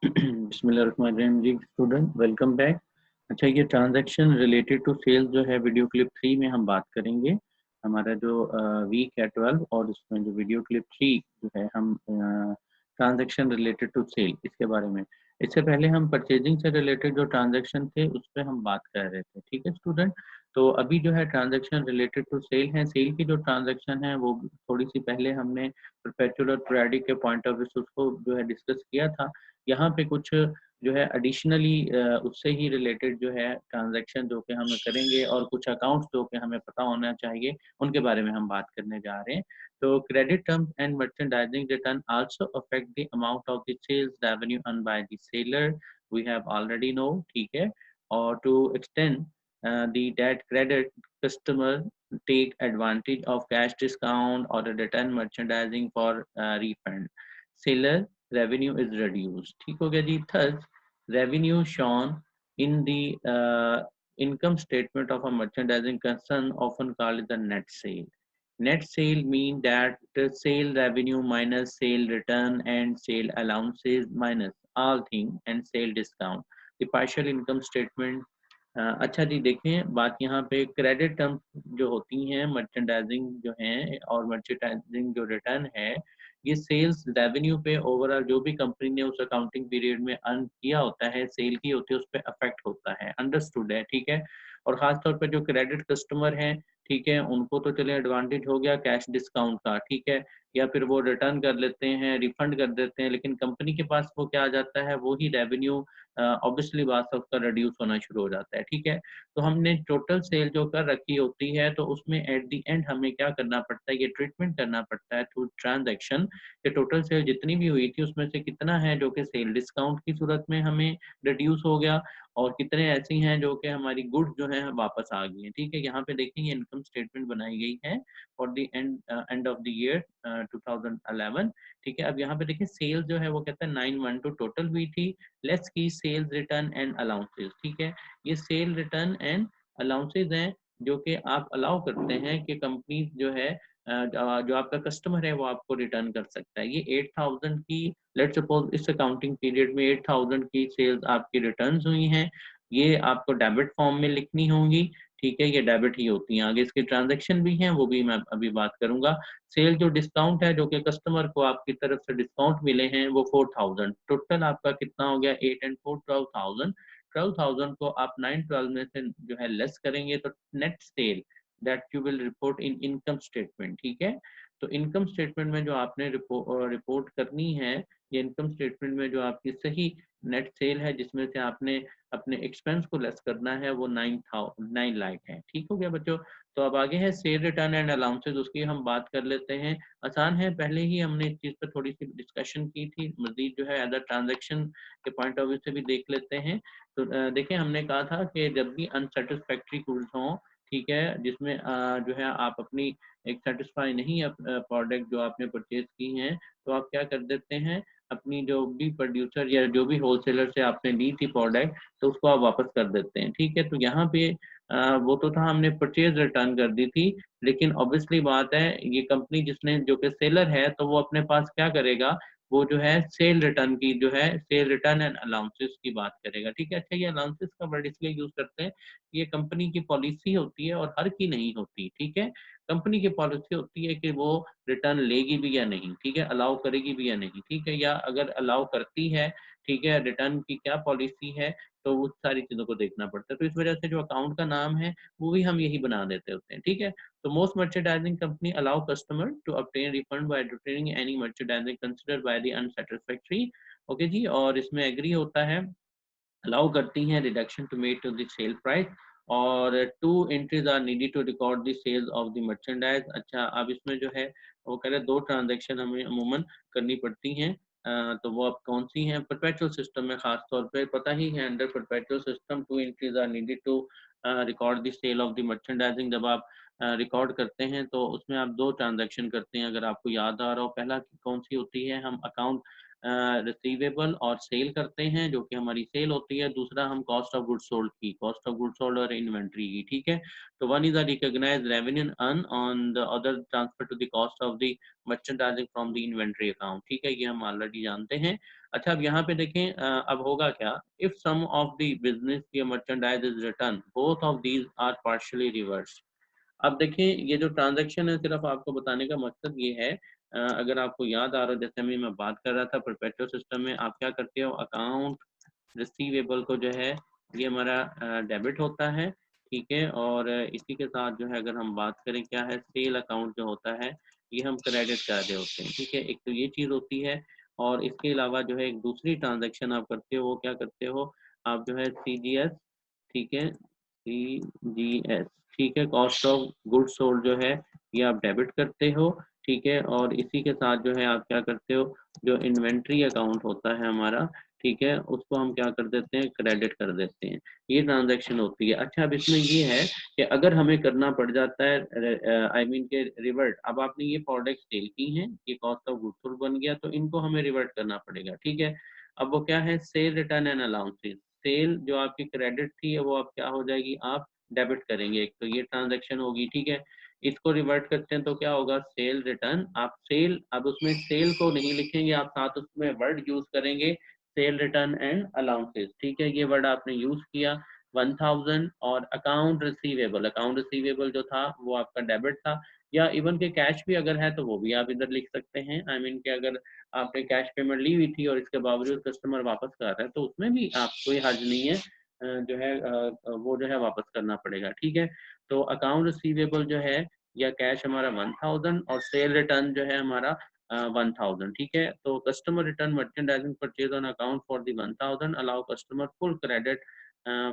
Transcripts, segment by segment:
बिस्मिल्लाहिर्रहमानिर्रहीम जी student welcome back. अच्छा, ये ट्रांजैक्शन रिलेटेड टू सेल्स जो है वीडियो क्लिप 3 में हम बात करेंगे। हमारा जो वीक है 12 और इसमें जो वीडियो क्लिप 3 जो है हम ट्रांजैक्शन रिलेटेड टू सेल इसके बारे में। इससे पहले हम परचेजिंग से रिलेटेड जो ट्रांजैक्शन थे उस पर हम बात कर रहे थे, ठीक है स्टूडेंट। तो अभी जो है ट्रांजैक्शन रिलेटेड टू सेल है, सेल की जो ट्रांजैक्शन है वो थोड़ी सी पहले हमने परपेचुअल और पीरियडिक के पॉइंट ऑफ व्यू से उसको जो है डिस्कस किया था। यहाँ पे कुछ जो है एडिशनली उससे ही रिलेटेड जो है ट्रांजैक्शन जो कि हम करेंगे और कुछ अकाउंट्स जो कि हमें पता होना चाहिए उनके बारे में हम बात करने जा रहे हैं। तो credit terms and merchandising return also affect the amount of the sales revenue earn by the seller, we have already know, ठीक है। और to extend the that credit customer take advantage of cash discount or a return merchandising for refund, seller revenue is reduced, ठीक हो गया जी। Thus revenue shown in the income statement of a merchandising concern often called the net sale. Net sale mean that the sale revenue minus sale return and sale allowances minus all thing and sale discount, the partial income statement। अच्छा जी, देखें बात यहाँ पे credit term जो होती हैं merchandising जो है और मर्चेंडाइजिंग जो रिटर्न है, ये सेल्स रेवेन्यू पे ओवरऑल जो भी कंपनी ने उस अकाउंटिंग पीरियड में अर्न किया होता है, सेल की होती है, उस पर अफेक्ट होता है। अंडरस्टूड है, ठीक है। और खास तौर पर जो क्रेडिट कस्टमर हैं, ठीक है, उनको तो चले एडवांटेज हो गया कैश डिस्काउंट का, ठीक है, या फिर वो रिटर्न कर लेते हैं, रिफंड कर देते हैं, लेकिन कंपनी के पास वो क्या आ जाता है, वो ही रेवेन्यू ऑब्वियसली बात है उसका रिड्यूस होना शुरू हो जाता है, ठीक है। तो हमने टोटल सेल जो कर रखी होती है तो उसमें एट द एंड हमें क्या करना पड़ता है, ये ट्रीटमेंट करना पड़ता है थ्रू ट्रांजैक्शन कि टोटल सेल जितनी भी हुई थी उसमें से कितना है जो कि सेल डिस्काउंट की सूरत में हमें रिड्यूस हो गया और कितने ऐसी हैं जो कि हमारी गुड्स जो है वापस आ गई हैं, ठीक है। यहाँ पे देखेंगे इनकम स्टेटमेंट बनाई गई है for the end of the year 2011, ठीक है। अब यहाँ पे देखिए सेल जो है वो कहता है 912 टोटल हुई थी, लेट्स की सेल्स रिटर्न एंड अलाउंसेस, ठीक है। ये सेल रिटर्न एंड अलाउंसेस हैं जो कि आप अलाउ करते हैं कि कंपनी जो है जो आपका कस्टमर है वो आपको रिटर्न कर सकता है। ये 8000 की, लेट्स सपोज इस अकाउंटिंग पीरियड में 8000 की सेल्स आपकी रिटर्न हुई हैं, ये आपको डेबिट फॉर्म में लिखनी होंगी, ठीक है। ये डेबिट ही होती हैं, आगे इसके ट्रांजैक्शन भी हैं वो भी मैं अभी बात करूंगा। सेल जो डिस्काउंट है जो कि कस्टमर को आपकी तरफ से डिस्काउंट मिले हैं वो 4000, टोटल आपका कितना हो गया 8 and 4 12,000। 12,000 को आप 912 में से जो है लेस करेंगे तो net cell that you will report in income statement, ठीक है। तो इनकम स्टेटमेंट में जो आपने रिपोर्ट करनी है, ये इनकम स्टेटमेंट में जो आपकी सही नेट सेल है जिसमें से आपने अपने एक्सपेंस को लेस करना है वो 9 लाख है, ठीक हो गया बच्चों। तो अब आगे है सेल रिटर्न एंड अलाउंसेस, उसकी हम बात कर लेते हैं। आसान है, पहले ही हमने इस चीज़ पर थोड़ी सी डिस्कशन की थी, मजीद जो है अदर ट्रांजैक्शन के पॉइंट ऑफ व्यू से भी देख लेते हैं। तो देखिए हमने कहा था कि जब भी अनसेटिस्फैक्ट्री गुड्स हों, ठीक है, जिसमें जो है आप अपनी एक सेटिस्फाई नहीं है प्रोडक्ट जो आपने परचेज की हैं, तो आप क्या कर देते हैं, अपनी जो भी प्रोड्यूसर या जो भी होलसेलर से आपने ली थी प्रोडक्ट तो उसको आप वापस कर देते हैं, ठीक है। तो यहाँ पे वो तो था हमने परचेज रिटर्न कर दी थी, लेकिन ऑब्वियसली बात है ये कंपनी जिसने जो कि सेलर है तो वो अपने पास क्या करेगा, वो जो है सेल रिटर्न की जो है सेल रिटर्न एंड अलाउंसेस की बात करेगा, ठीक है। अच्छा, ये अलाउंसेस का वर्ड इसलिए यूज करते हैं, ये कंपनी की पॉलिसी होती है और हर की नहीं होती, ठीक है। कंपनी की पॉलिसी होती है कि वो रिटर्न लेगी भी या नहीं, ठीक है, अलाउ करेगी भी या नहीं, ठीक है, या अगर अलाउ करती है, ठीक है, रिटर्न की क्या पॉलिसी है, तो उस सारी चीज़ों को देखना पड़ता है। तो इस वजह से जो अकाउंट का नाम है वो भी हम यही बना देते होते हैं, ठीक है। तो most merchandising company allow customer to obtain refund by returning any merchandising considered by the unsatisfactory, okay जी। और इसमें एग्री होता है, अलाउ करती हैं reduction to made to the sale price, और two entries are needed to record the sales of the merchandise. अच्छा, अब इसमें जो है वो कह रहे हैं 2 ट्रांजैक्शन हमें अमूमन करनी पड़ती हैं, तो वो अब कौन सी हैं, परपेचुअल सिस्टम में खास तौर पे पता ही है, under perpetual system 2 entries are needed to record the sale of the merchandising. जब आप रिकॉर्ड करते हैं तो उसमें आप 2 ट्रांजैक्शन करते हैं, अगर आपको याद आ रहा हो। पहला कौन सी होती है, हम अकाउंट रिसीवेबल और सेल करते हैं, जो कि हमारी सेल होती है। दूसरा हम कॉस्ट ऑफ गुड्स सोल्ड की, कॉस्ट ऑफ गुड्स सोल्ड और इन्वेंट्री की, ठीक है। तो one is a recognized revenue earn on the other transfer to the cost of the merchandising from the inventory account, ठीक है, ये हम ऑलरेडी जानते हैं। अच्छा, अब यहाँ पे देखें, अब होगा क्या, if some of the business या merchandise is return, both of these are partially reversed. अब देखिए, ये जो ट्रांजैक्शन है, सिर्फ आपको बताने का मकसद ये है, अगर आपको याद आ रहा हो, जैसे अभी मैं बात कर रहा था, परपेचुअल सिस्टम में आप क्या करते हो, अकाउंट रिसीवेबल को जो है ये हमारा डेबिट होता है, ठीक है। और इसी के साथ जो है अगर हम बात करें क्या है, सेल अकाउंट जो होता है ये हम क्रेडिट कर रहे होते हैं, ठीक है। एक तो ये चीज़ होती है, और इसके अलावा जो है एक दूसरी ट्रांजैक्शन आप करते हो, वो क्या करते हो आप, जो है CGS, ठीक है, CGS, ठीक है, कॉस्ट ऑफ गुड्स सोल्ड जो है ये आप डेबिट करते हो, ठीक है। और इसी के साथ जो है आप क्या करते हो, जो इन्वेंट्री अकाउंट होता है हमारा, ठीक है, उसको हम क्या कर देते हैं, क्रेडिट कर देते हैं। ये ट्रांजैक्शन होती है। अच्छा, अब इसमें ये है कि अगर हमें करना पड़ जाता है, आई मीन के रिवर्ट, अब आपने ये प्रोडक्ट सेल की हैं, ये कॉस्ट ऑफ गुड्स सोल्ड बन गया, तो इनको हमें रिवर्ट करना पड़ेगा, ठीक है। अब वो क्या है, sale return and allowances. Sale जो आपकी क्रेडिट थी वो अब क्या हो जाएगी, आप डेबिट करेंगे, एक तो ये ट्रांजैक्शन होगी, ठीक है। इसको रिवर्ट करते हैं तो क्या होगा, सेल रिटर्न, आप सेल, अब उसमें सेल को नहीं लिखेंगे आप, साथ उसमें वर्ड यूज करेंगे, सेल रिटर्न एंड अलाउंसेस, ठीक है, ये वर्ड आपने यूज किया 1000। और अकाउंट रिसीवेबल जो था वो आपका डेबिट था, या इवन के कैश भी अगर है तो वो भी आप इधर लिख सकते हैं। आई मीन कि अगर आपने कैश पेमेंट ली हुई थी और इसके बावजूद कस्टमर वापस कर रहा है तो उसमें भी आप कोई हर्ज नहीं है, जो है वो जो है वापस करना पड़ेगा, ठीक है। तो अकाउंट रिसीवेबल जो है या कैश हमारा 1000, और सेल रिटर्न जो है हमारा 1000, ठीक है। तो customer return merchandising purchase on account for the 1000, allow customer full credit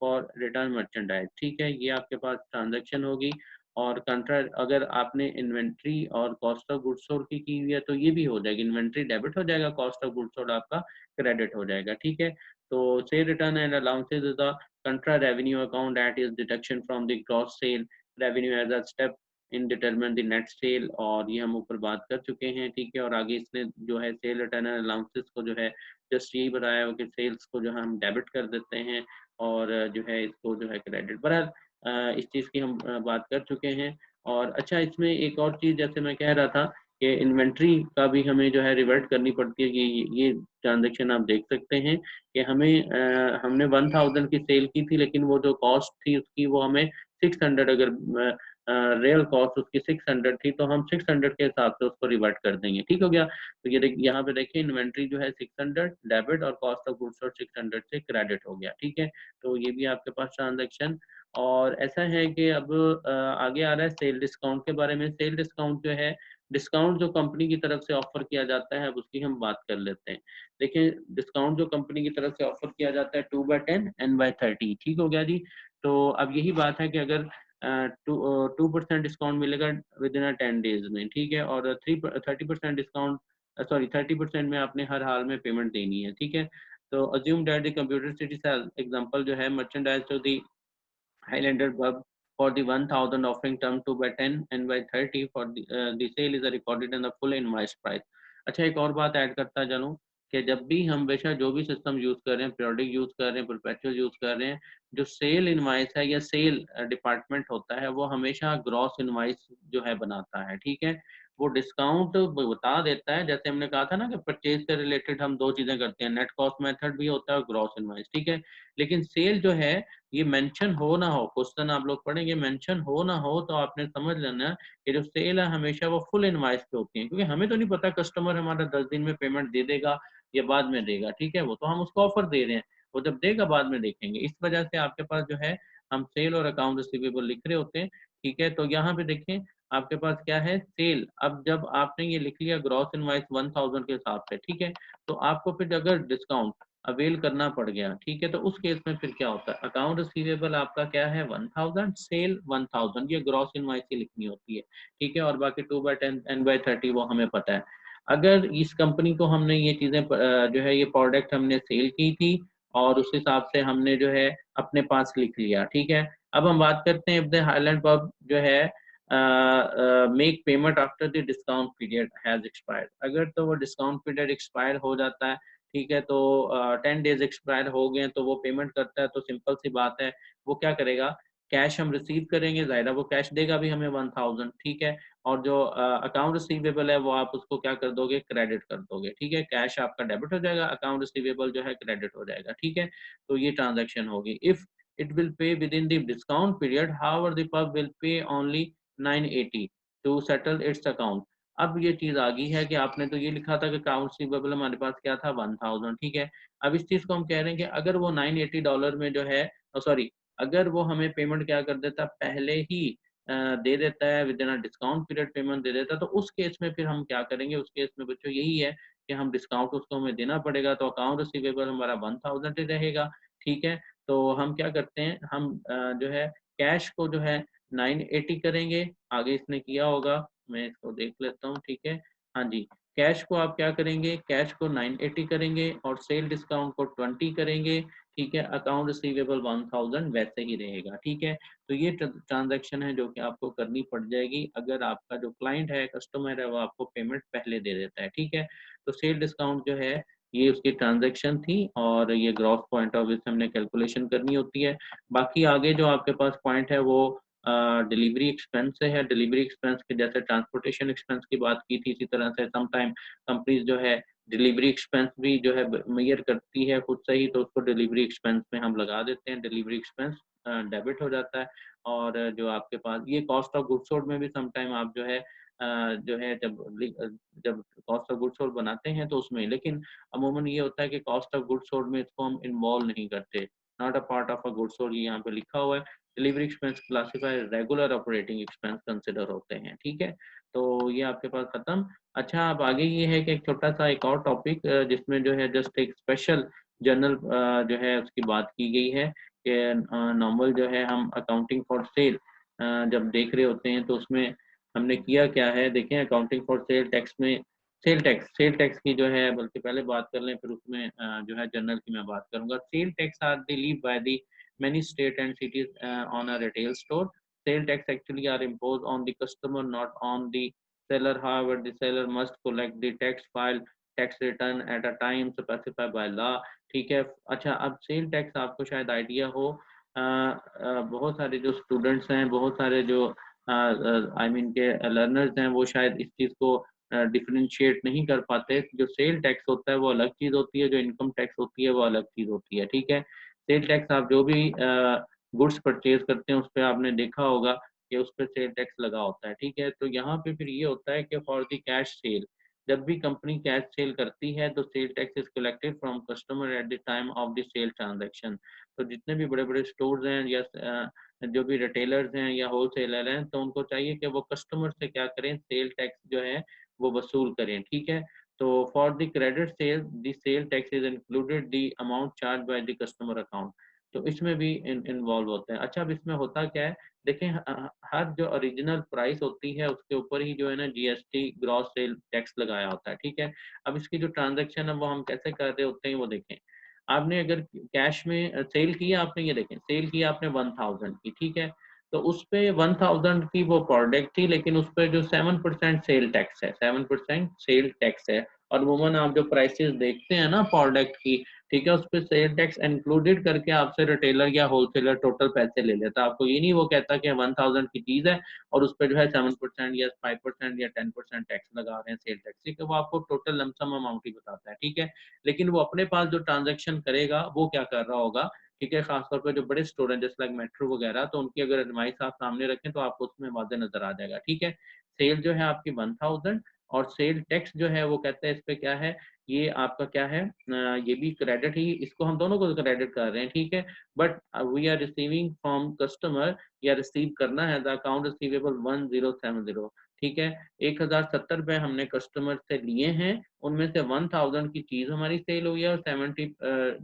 for return merchandise, ठीक है, ये आपके पास ट्रांजैक्शन होगी। और कंट्रा अगर आपने इन्वेंट्री और कॉस्ट ऑफ गुड्स सोल्ड की हुई है तो ये भी हो जाएगी, इन्वेंट्री डेबिट हो जाएगा, कॉस्ट ऑफ गुड्स सोल्ड आपका क्रेडिट हो जाएगा, ठीक है। तो sale return and allowances is the contra revenue account that is deduction from the gross sale revenue as a step in determine the net sale, और ये हम ऊपर बात कर चुके हैं, ठीक है। और आगे इसने जो है सेल रिटर्न एंड अलाउंसेस को जो है जस्ट यही बताया हो कि सेल्स को जो है हम डेबिट कर देते हैं, और जो है इसको जो है क्रेडिट, बहरहाल इस चीज़ की हम बात कर चुके हैं। और अच्छा, इसमें एक और चीज़ जैसे मैं कह रहा था कि इन्वेंट्री का भी हमें जो है रिवर्ट करनी पड़ती है, कि ये ट्रांजेक्शन आप देख सकते हैं कि हमें हमने 1000 की सेल की थी, लेकिन वो जो कॉस्ट थी उसकी वो हमें 600, अगर रियल कॉस्ट उसकी 600 थी तो हम 600 के हिसाब से उसको रिवर्ट कर देंगे, ठीक हो गया। तो ये यहाँ पे देखिए, इन्वेंट्री जो है 600 डेबिट और कॉस्ट ऑफ गुड्स और 600 से क्रेडिट हो गया, ठीक है। तो ये भी आपके पास ट्रांजेक्शन। और ऐसा है कि अब आगे आ रहा है सेल डिस्काउंट के बारे में। सेल डिस्काउंट जो है, डिस्काउंट जो कंपनी की तरफ से ऑफर किया जाता है, अब उसकी हम बात कर लेते हैं। देखिए, डिस्काउंट जो कंपनी की तरफ से ऑफर किया जाता है 2/10 N/30, ठीक हो गया जी। तो अब यही बात है कि अगर 2% डिस्काउंट मिलेगा विद इन 10 डेज में, ठीक है, और 30% डिस्काउंट, सॉरी 30% में आपने हर हाल में पेमेंट देनी है, ठीक है। तो assume that the computer city sale example जो है merchandise to the Highlander Pub for the 1000 offering term 2/10 N/30 for the sale is recorded in the full invoice price। अच्छा, एक और बात ऐड करता चलूँ कि जब भी हम बेशक जो भी सिस्टम यूज कर रहे हैं, पीरियोडिक यूज कर रहे हैं, परपेचुअल यूज कर रहे हैं, जो सेल इनवाइस है या सेल डिपार्टमेंट होता है वो हमेशा ग्रॉस इनवाइस जो है बनाता है, ठीक है। वो डिस्काउंट बता देता है, जैसे हमने कहा था ना कि परचेज से रिलेटेड हम दो चीजें करते हैं, नेट कॉस्ट मेथड भी होता है और ग्रॉस इनवाइस, ठीक है। लेकिन सेल जो है ये मेंशन हो ना हो, क्वेश्चन आप लोग पढ़ेंगे, मेंशन हो ना हो तो आपने समझ लेना कि जो सेल है हमेशा वो फुल इनवॉइस पे होती है, क्योंकि हमें तो नहीं पता कस्टमर हमारा 10 दिन में पेमेंट दे देगा या बाद में देगा, ठीक है। वो तो हम उसको ऑफर दे रहे हैं, वो जब देगा बाद में देखेंगे। इस वजह से आपके पास जो है हम सेल और अकाउंट रिसीवेबल लिख रहे होते हैं, ठीक है। तो यहाँ पे देखें आपके पास क्या है, सेल। अब जब आपने ये लिख लिया ग्रॉस इनवॉइस 1000 के हिसाब से, ठीक है, तो आपको फिर अगर डिस्काउंट अवेल करना पड़ गया, ठीक है, तो उस केस में फिर क्या होता है, अकाउंट रिसीवेबल आपका क्या है 1000, सेल 1000, ये ग्रॉस इनवॉइस ही लिखनी होती है, ठीक है। और बाकी 2/10 N/30 वो हमें पता है। अगर इस कंपनी को हमने ये चीजें जो है ये प्रोडक्ट हमने सेल की थी और उस हिसाब से हमने जो है अपने पास लिख लिया, ठीक है। अब हम बात करते हैं इफ द हाईलैंड पब जो है make payment after the discount period has expired. अगर तो वो डिस्काउंट पीरियड एक्सपायर हो जाता है, ठीक है, तो 10 डेज एक्सपायर हो गए तो वो पेमेंट करता है, तो सिंपल सी बात है वो क्या करेगा, कैश हम रिसीव करेंगे, ज़ाहिर वो कैश देगा भी हमें 1000, ठीक है, और जो अकाउंट रिसीवेबल है वो आप उसको क्या कर दोगे, क्रेडिट कर दोगे, ठीक है, कैश आपका डेबिट हो जाएगा, अकाउंट रिसीवेबल जो है क्रेडिट हो जाएगा, ठीक है, तो ये ट्रांजैक्शन होगी। If it will pay within the discount period, however the pub will pay only 980 to settle its account। अब ये चीज आ गई है कि आपने तो ये लिखा था कि अकाउंट रिसीवेबल हमारे पास क्या था 1000, ठीक है, अब इस चीज को हम कह रहे हैं कि अगर वो $980 में जो है, सॉरी, अगर वो हमें पेमेंट क्या कर देता, पहले ही दे देता है, within discount period payment दे देता है, तो उस केस में फिर हम क्या करेंगे, उस केस में बच्चों यही है कि हम डिस्काउंट उसको हमें देना पड़ेगा, तो अकाउंट रिसीवेबल हमारा 1000 ही रहेगा, ठीक है, तो हम क्या करते हैं, हम जो है कैश को जो है 980 करेंगे, आगे इसने किया होगा, मैं इसको देख लेता हूँ, ठीक है, हाँ जी, कैश को आप क्या करेंगे, कैश को 980 करेंगे और सेल डिस्काउंट को 20 करेंगे, ठीक है, अकाउंट रिसीवेबल 1000 वैसे ही रहेगा, ठीक है, तो ये ट्रांजैक्शन है जो कि आपको करनी पड़ जाएगी अगर आपका जो क्लाइंट है, कस्टमर है, वो आपको पेमेंट पहले दे देता है, ठीक है, तो सेल डिस्काउंट जो है ये उसकी ट्रांजैक्शन थी और ये ग्रॉस पॉइंट ऑफ व्यू से हमने कैलकुलेशन करनी होती है। बाकी आगे जो आपके पास पॉइंट है वो डिलीवरी एक्सपेंस से है, डिलीवरी एक्सपेंस के जैसे ट्रांसपोर्टेशन एक्सपेंस की बात की थी, इसी तरह से सम टाइम कंपनीज जो है डिलीवरी एक्सपेंस भी जो है मेजर करती है खुद से ही, तो उसको डिलीवरी एक्सपेंस में हम लगा देते हैं, डिलीवरी एक्सपेंस डेबिट हो जाता है, और जो आपके पास ये कॉस्ट ऑफ गुड्स सोल्ड में भी सम टाइम आप जो है जब कॉस्ट ऑफ गुड्स सोल्ड बनाते हैं तो उसमें, लेकिन अमूमन ये होता है कि कॉस्ट ऑफ गुड्स सोल्ड में इसको हम इन्वॉल्व नहीं करते, not a part of a goods sold, ये यहाँ पे लिखा हुआ है, delivery expense classify regular operating expense consider होते हैं, ठीक है, तो ये आपके पास खत्म। अच्छा, अब आगे ये है कि एक छोटा सा एक और टॉपिक जिसमें जो है जस्ट एक स्पेशल जर्नल जो है उसकी बात की गई है कि नॉर्मल जो है हम अकाउंटिंग फॉर सेल जब देख रहे होते हैं तो उसमें हमने किया क्या है, देखें, अकाउंटिंग फॉर सेल टैक्स में सेल टैक्स की जो है, बल्कि पहले बात कर लें फिर उसमें जो है जनरल की मैं बात करूंगा। Sale tax are leave by the many state and cities on a retail store. Sale tax actually are imposed on the customer, not on the seller. However, the seller must collect the tax, file tax return at a time specified by law। ठीक है, अच्छा, अब sale tax आपको शायद idea हो, बहुत सारे जो स्टूडेंट्स हैं, बहुत सारे जो आई मीन के लर्नर्स हैं, वो शायद इस चीज़ को डिफरेंशिएट नहीं कर पाते, जो सेल टैक्स होता है वो अलग चीज़ होती है, जो इनकम टैक्स होती है वो अलग चीज़ होती है, ठीक है, सेल टैक्स आप जो भी गुड्स परचेज करते हैं उस पर आपने देखा होगा कि उस पर सेल टैक्स लगा होता है, ठीक है, तो यहाँ पे फिर ये होता है कि फॉर द कैश सेल, जब भी कंपनी कैश सेल करती है तो sale tax is collected from customer at the time of the sale transaction. तो जितने भी बड़े बड़े स्टोर्स हैं या जो भी रिटेलर्स हैं या होलसेलर हैं, तो उनको चाहिए कि वो कस्टमर से क्या करें, सेल टैक्स जो है वो वसूल करें, ठीक है, तो for the credit sale the sale tax is included the amount charge by the customer account, तो इसमें भी इन्वॉल्व होते हैं। अच्छा, अब इसमें होता क्या है, देखें, हर जो ओरिजिनल प्राइस होती है उसके ऊपर ही जो है ना जीएसटी ग्रॉस सेल टैक्स लगाया होता है, ठीक है, अब इसकी जो ट्रांजैक्शन है वो हम कैसे कर रहे होते हैं वो देखें, आपने अगर कैश में सेल किया, आपने ये देखें सेल किया आपने 1000 की, ठीक है, तो उस पे 1000 की वो प्रोडक्ट थी, लेकिन उस पे जो 7% सेल टैक्स है, 7% सेल टैक्स है, और अमूमन आप जो प्राइसेस देखते हैं ना प्रोडक्ट की, ठीक है, उस पे सेल टैक्स इंक्लूडेड करके आपसे रिटेलर या होलसेलर टोटल पैसे ले लेता है, आपको ये नहीं वो कहता कि 1000 की चीज है और उस पे जो है 7% या 5% या 10% टैक्स लगा रहे हैं सेल टैक्स, ठीक है, वो आपको टोटल लमसम अमाउंट ही बताता है, ठीक है, लेकिन वो अपने पास जो ट्रांजेक्शन करेगा वो क्या कर रहा होगा, ठीक है, खासतौर पर जो बड़े स्टोर हैं जैसे लाइक मेट्रो वगैरह, तो उनकी अगर एडवाइस आप सामने रखें तो आपको उसमें वाज़ेह नजर आ जाएगा, ठीक है, सेल जो है आपकी 1000 और सेल टैक्स जो है वो कहते हैं इस पे क्या है, ये आपका क्या है, ये भी क्रेडिट ही, इसको हम दोनों को क्रेडिट कर रहे हैं, ठीक है, but we are receiving from customer, या रिसीव करना है द अकाउंट रिसीवेबल 1070, ठीक है, 1070 रुपए हमने कस्टमर से लिए हैं, उनमें से 1000 की चीज हमारी सेल हुई है और 70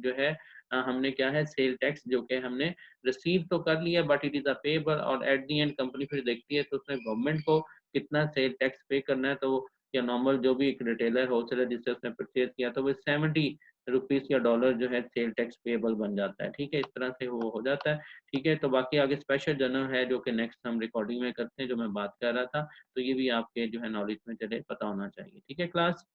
जो है हमने क्या है सेल टैक्स जो कि हमने रिसीव तो कर लिया, but it is a payable, और एट दी एंड कंपनी फिर देखती है तो उसमें गवर्नमेंट को कितना सेल टैक्स पे करना है, तो या नॉर्मल जो भी एक रिटेलर होलसेलर जिससे उसने परचेज किया तो वो 70 रुपीस या डॉलर जो है सेल टैक्स पेबल बन जाता है। ठीक है, इस तरह से वो हो जाता है। ठीक है, तो बाकी आगे स्पेशल जर्नल है जो कि नेक्स्ट हम रिकॉर्डिंग में करते हैं, जो मैं बात कर रहा था, तो ये भी आपके जो है नॉलेज में चले, पता होना चाहिए। ठीक है क्लास।